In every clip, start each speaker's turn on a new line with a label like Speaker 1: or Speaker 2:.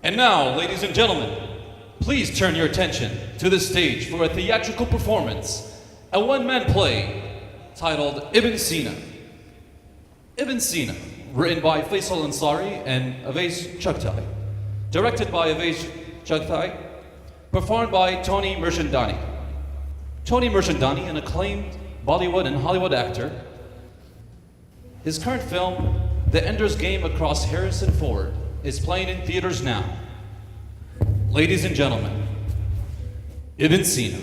Speaker 1: And now, ladies and gentlemen, please turn your attention to the stage for a theatrical performance, a one-man play titled Ibn Sina. Ibn Sina, written by Faisal Ansari and Awais Chagtai, directed by Awais Chagtai, performed by Tony Merchandani. Tony Merchandani, an acclaimed Bollywood and Hollywood actor. His current film, The Ender's Game Across Harrison Ford, is playing in theaters now. Ladies and gentlemen, Ibn Sina.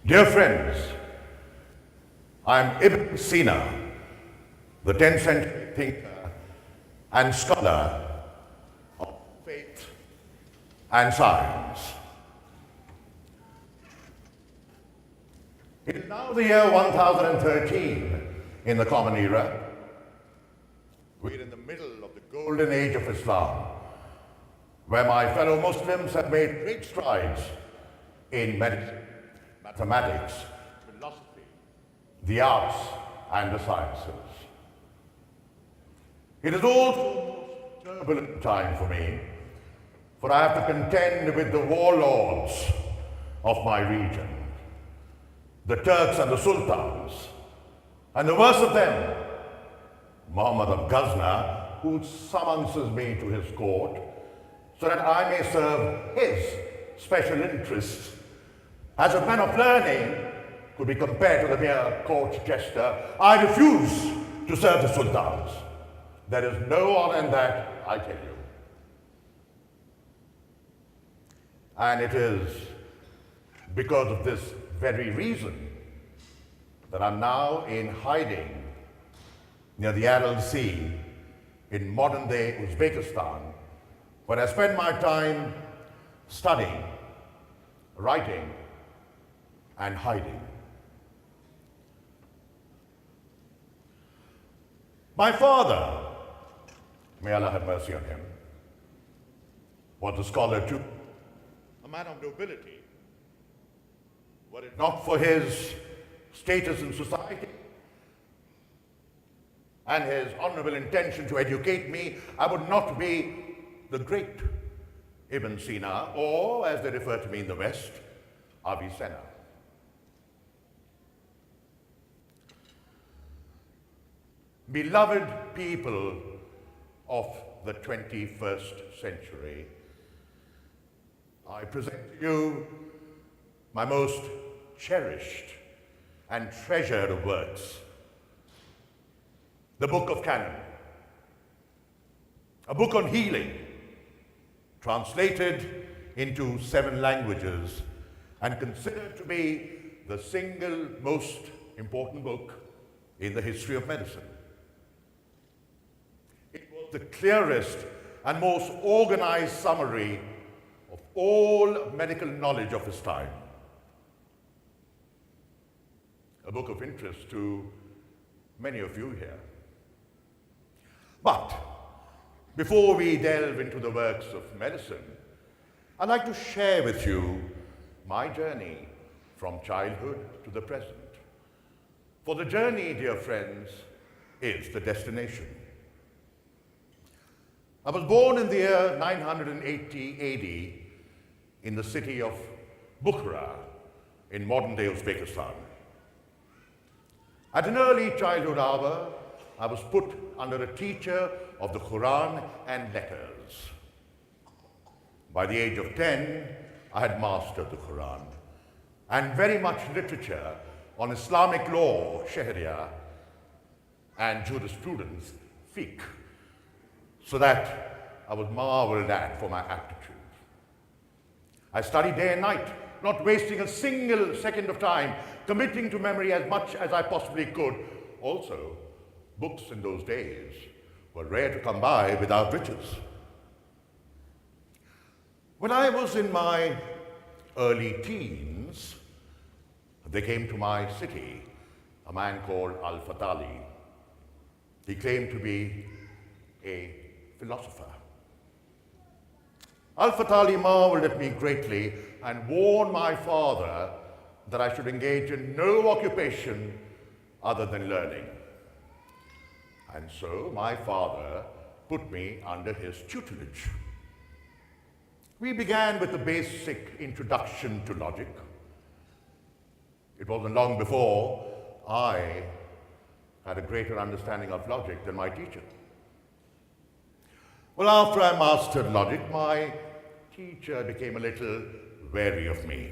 Speaker 2: Dear friends, I am Ibn Sina, the 10th century thinker and scholar of faith and science. It is now the year 1013 in the Common Era. We're in the middle of the golden age of Islam, where my fellow Muslims have made great strides in medicine, mathematics, philosophy, the arts, and the sciences. It is also a turbulent time for me, for I have to contend with the warlords of my region, the Turks and the Sultans, and the worst of them, Muhammad of Ghazna, who summonses me to his court so that I may serve his special interests. As a man of learning could be compared to the mere court jester, I refuse to serve the sultans. There is no honor in that, I tell you. And it is because of this very reason that I'm now in hiding near the Aral Sea in modern-day Uzbekistan, where I spend my time studying, writing, and hiding. My father, may Allah have mercy on him, was a scholar too, a man of nobility. Were it not for his status in society and his honorable intention to educate me, I would not be the great Ibn Sina, or as they refer to me in the West, Avicenna. Beloved people of the 21st century, I present to you my most cherished and treasured of works, the Book of Canon, a book on healing, translated into 7 languages and considered to be the single most important book in the history of medicine. It was the clearest and most organized summary of all medical knowledge of its time. A book of interest to many of you here. But before we delve into the works of medicine, I'd like to share with you my journey from childhood to the present. For the journey, dear friends, is the destination. I was born in the year 980 AD in the city of Bukhara in modern-day Uzbekistan. At an early childhood hour, I was put under a teacher of the Quran and letters. By the age of 10, I had mastered the Quran and very much literature on Islamic law, Sharia, and jurisprudence, fiqh, so that I was marveled at for my aptitude. I studied day and night, not wasting a single second of time, committing to memory as much as I possibly could. Also, books in those days were rare to come by without riches. When I was in my early teens, there came to my city a man called Al-Fatali. He claimed to be a philosopher. Al-Fatali marveled at me greatly and warned my father that I should engage in no occupation other than learning. And so my father put me under his tutelage. We began with the basic introduction to logic. It wasn't long before I had a greater understanding of logic than my teacher. Well, after I mastered logic, my teacher became a little wary of me.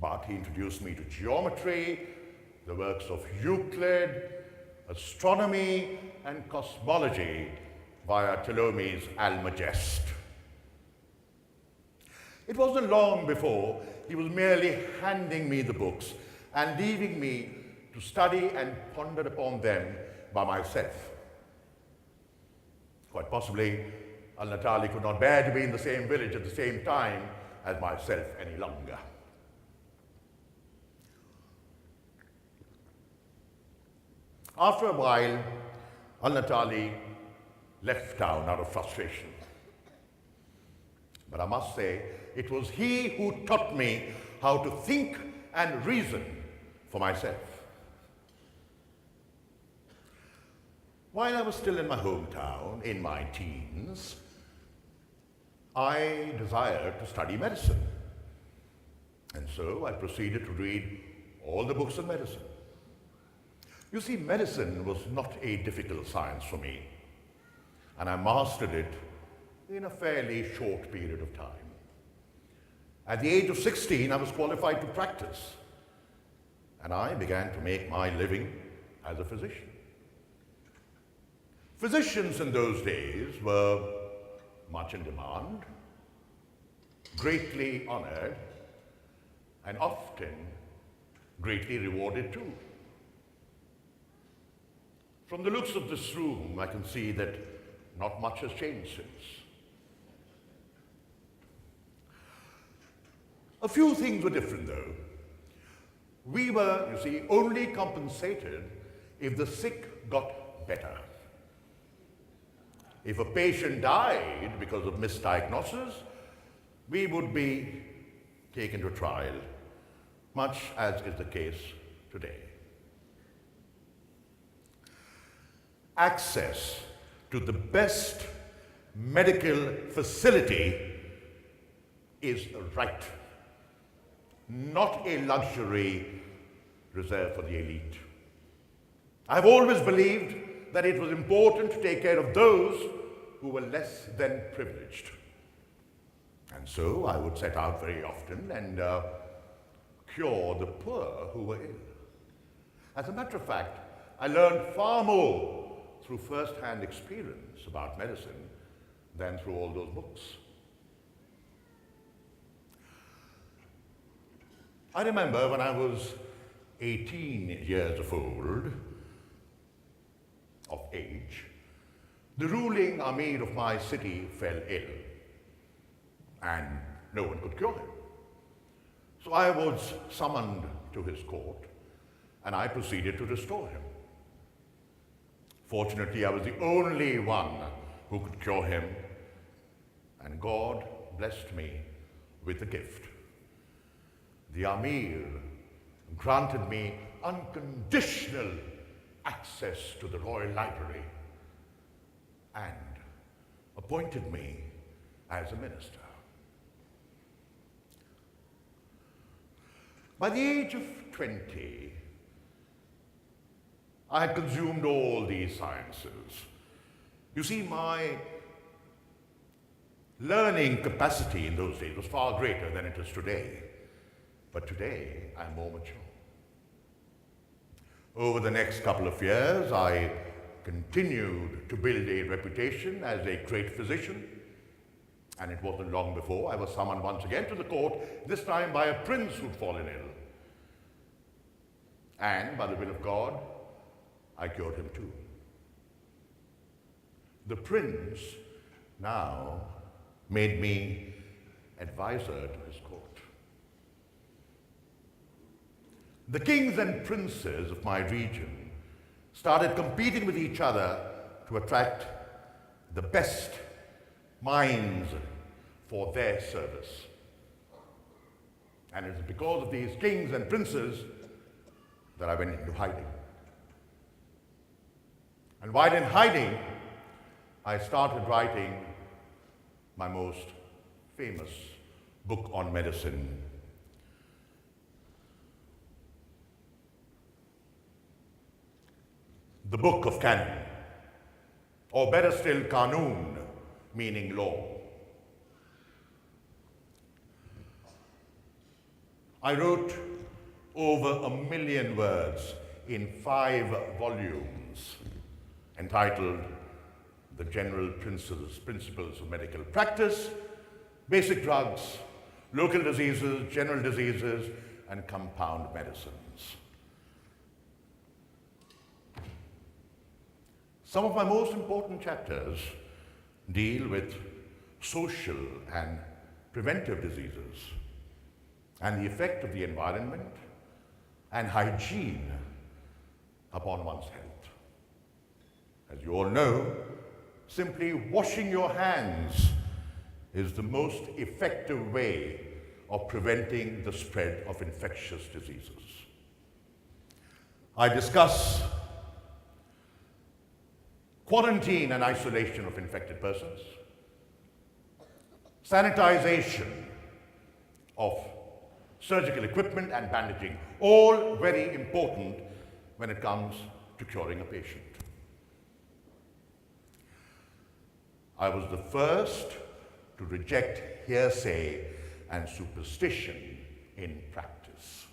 Speaker 2: But he introduced me to geometry, the works of Euclid, astronomy, and cosmology via Ptolemy's Almagest. It wasn't long before he was merely handing me the books and leaving me to study and ponder upon them by myself. Quite possibly, Al-Natali could not bear to be in the same village at the same time as myself any longer. After a while, Al-Natali left town out of frustration. But I must say, it was he who taught me how to think and reason for myself. While I was still in my hometown, in my teens, I desired to study medicine. And so I proceeded to read all the books on medicine. You see, medicine was not a difficult science for me, and I mastered it in a fairly short period of time. At the age of 16, I was qualified to practice, and I began to make my living as a physician. Physicians in those days were much in demand, greatly honored, and often greatly rewarded too. From the looks of this room, I can see that not much has changed since. A few things were different though. We were, you see, only compensated if the sick got better. If a patient died because of misdiagnosis, we would be taken to trial, much as is the case today. Access to the best medical facility is a right, not a luxury reserved for the elite. I've always believed that it was important to take care of those who were less than privileged. And so I would set out very often and cure the poor who were ill. As a matter of fact, I learned far more through first-hand experience about medicine than through all those books. I remember when I was 18 years of age, the ruling Amir of my city fell ill, and no one could cure him. So I was summoned to his court, and I proceeded to restore him. Fortunately, I was the only one who could cure him, and God blessed me with a gift. The Amir granted me unconditional access to the royal library and appointed me as a minister. By the age of 20, I had consumed all these sciences. You see, my learning capacity in those days was far greater than it is today. But today, I'm more mature. Over the next couple of years, I continued to build a reputation as a great physician. And it wasn't long before I was summoned once again to the court, this time by a prince who'd fallen ill. And by the will of God, I cured him too. The prince now made me advisor to his court. The kings and princes of my region started competing with each other to attract the best minds for their service. And it's because of these kings and princes that I went into hiding. And while in hiding, I started writing my most famous book on medicine. The Book of Canon, or better still, Qanun, meaning law. I wrote over 1 million words in 5 volumes entitled The General Principles of Medical Practice, Basic Drugs, Local Diseases, General Diseases, and Compound Medicines. Some of my most important chapters deal with social and preventive diseases and the effect of the environment and hygiene upon one's health. As you all know, simply washing your hands is the most effective way of preventing the spread of infectious diseases. I discuss quarantine and isolation of infected persons, sanitization of surgical equipment and bandaging, all very important when it comes to curing a patient. I was the first to reject hearsay and superstition in practice.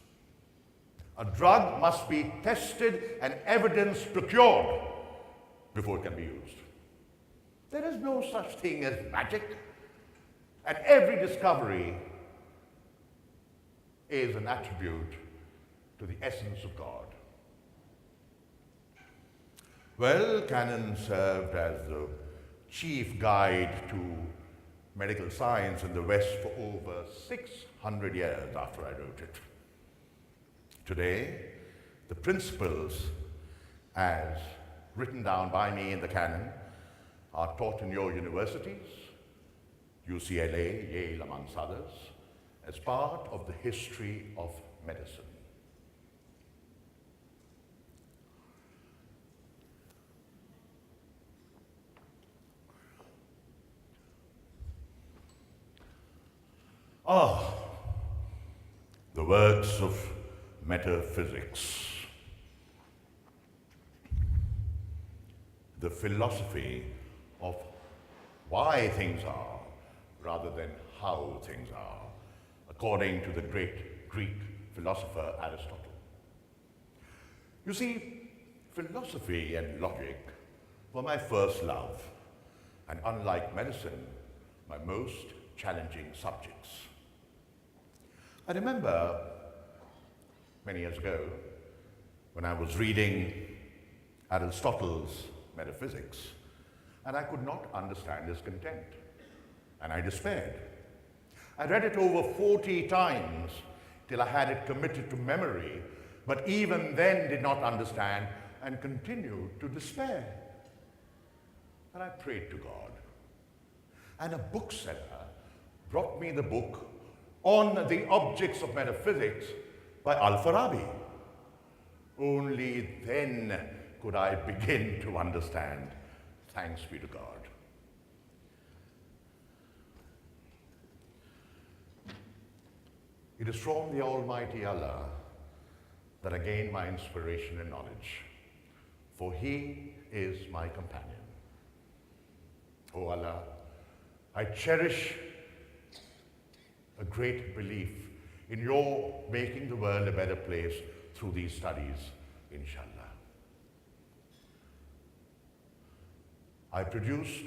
Speaker 2: A drug must be tested and evidence procured before it can be used. There is no such thing as magic, and every discovery is an attribute to the essence of God. Well, Canon served as the chief guide to medical science in the West for over 600 years after I wrote it. Today, the principles as written down by me in the Canon are taught in your universities, UCLA, Yale, amongst others, as part of the history of medicine. The works of metaphysics. The philosophy of why things are rather than how things are, according to the great Greek philosopher Aristotle. You see, philosophy and logic were my first love, and unlike medicine, my most challenging subjects. I remember many years ago when I was reading Aristotle's Metaphysics, and I could not understand his content, and I despaired. I read it over 40 times till I had it committed to memory, but even then did not understand and continued to despair. And I prayed to God, and a bookseller brought me the book On the Objects of Metaphysics by Al-Farabi. Only then could I begin to understand. Thanks be to God. It is from the Almighty Allah that I gain my inspiration and knowledge, for He is my companion. O Allah, I cherish a great belief in your making the world a better place through these studies, inshallah. I produced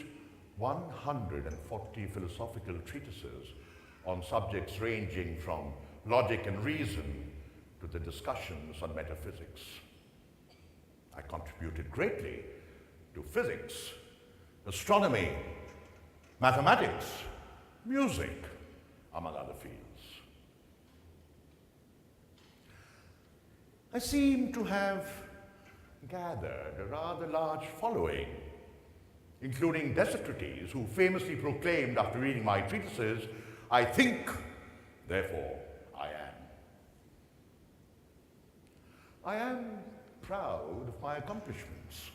Speaker 2: 140 philosophical treatises on subjects ranging from logic and reason to the discussions on metaphysics. I contributed greatly to physics, astronomy, mathematics, music, among other fields. I seem to have gathered a rather large following, including Democritus, who famously proclaimed after reading my treatises, "I think, therefore I am." I am proud of my accomplishments.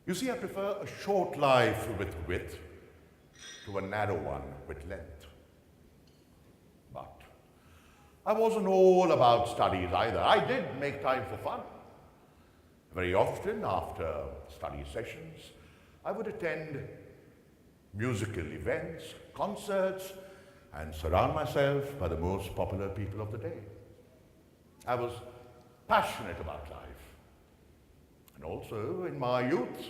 Speaker 2: You see, I prefer a short life with width to a narrow one with length. But I wasn't all about studies either. I did make time for fun. Very often, after study sessions, I would attend musical events, concerts, and surround myself by the most popular people of the day. I was passionate about life. And also, in my youth,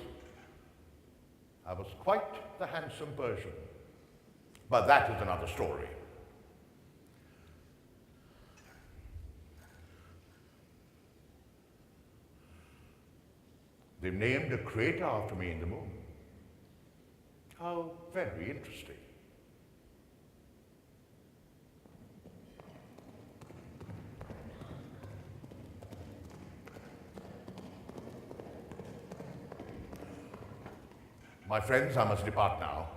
Speaker 2: I was quite the handsome Persian. But that is another story. They've named a crater after me in the moon. How very interesting. My friends, I must depart now,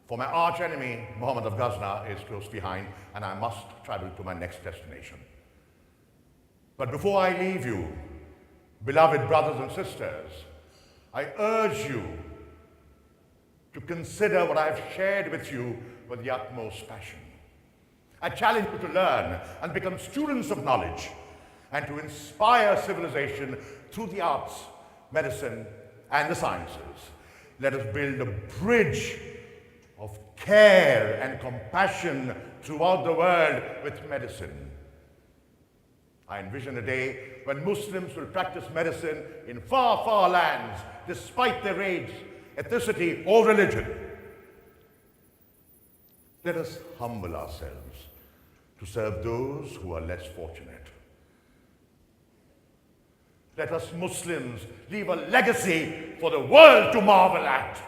Speaker 2: for my arch-enemy, Muhammad of Ghazna, is close behind, and I must travel to my next destination. But before I leave you, beloved brothers and sisters, I urge you to consider what I have shared with you with the utmost passion. I challenge you to learn and become students of knowledge and to inspire civilization through the arts, medicine, and the sciences. Let us build a bridge of care and compassion throughout the world with medicine. I envision a day when Muslims will practice medicine in far, far lands, despite their age, ethnicity, or religion. Let us humble ourselves to serve those who are less fortunate. Let us Muslims leave a legacy for the world to marvel at.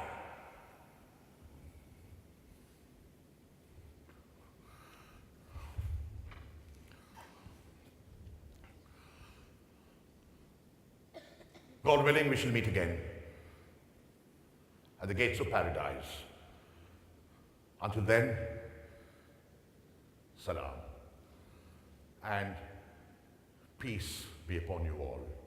Speaker 2: God willing, we shall meet again at the gates of paradise. Until then, salam, and peace be upon you all.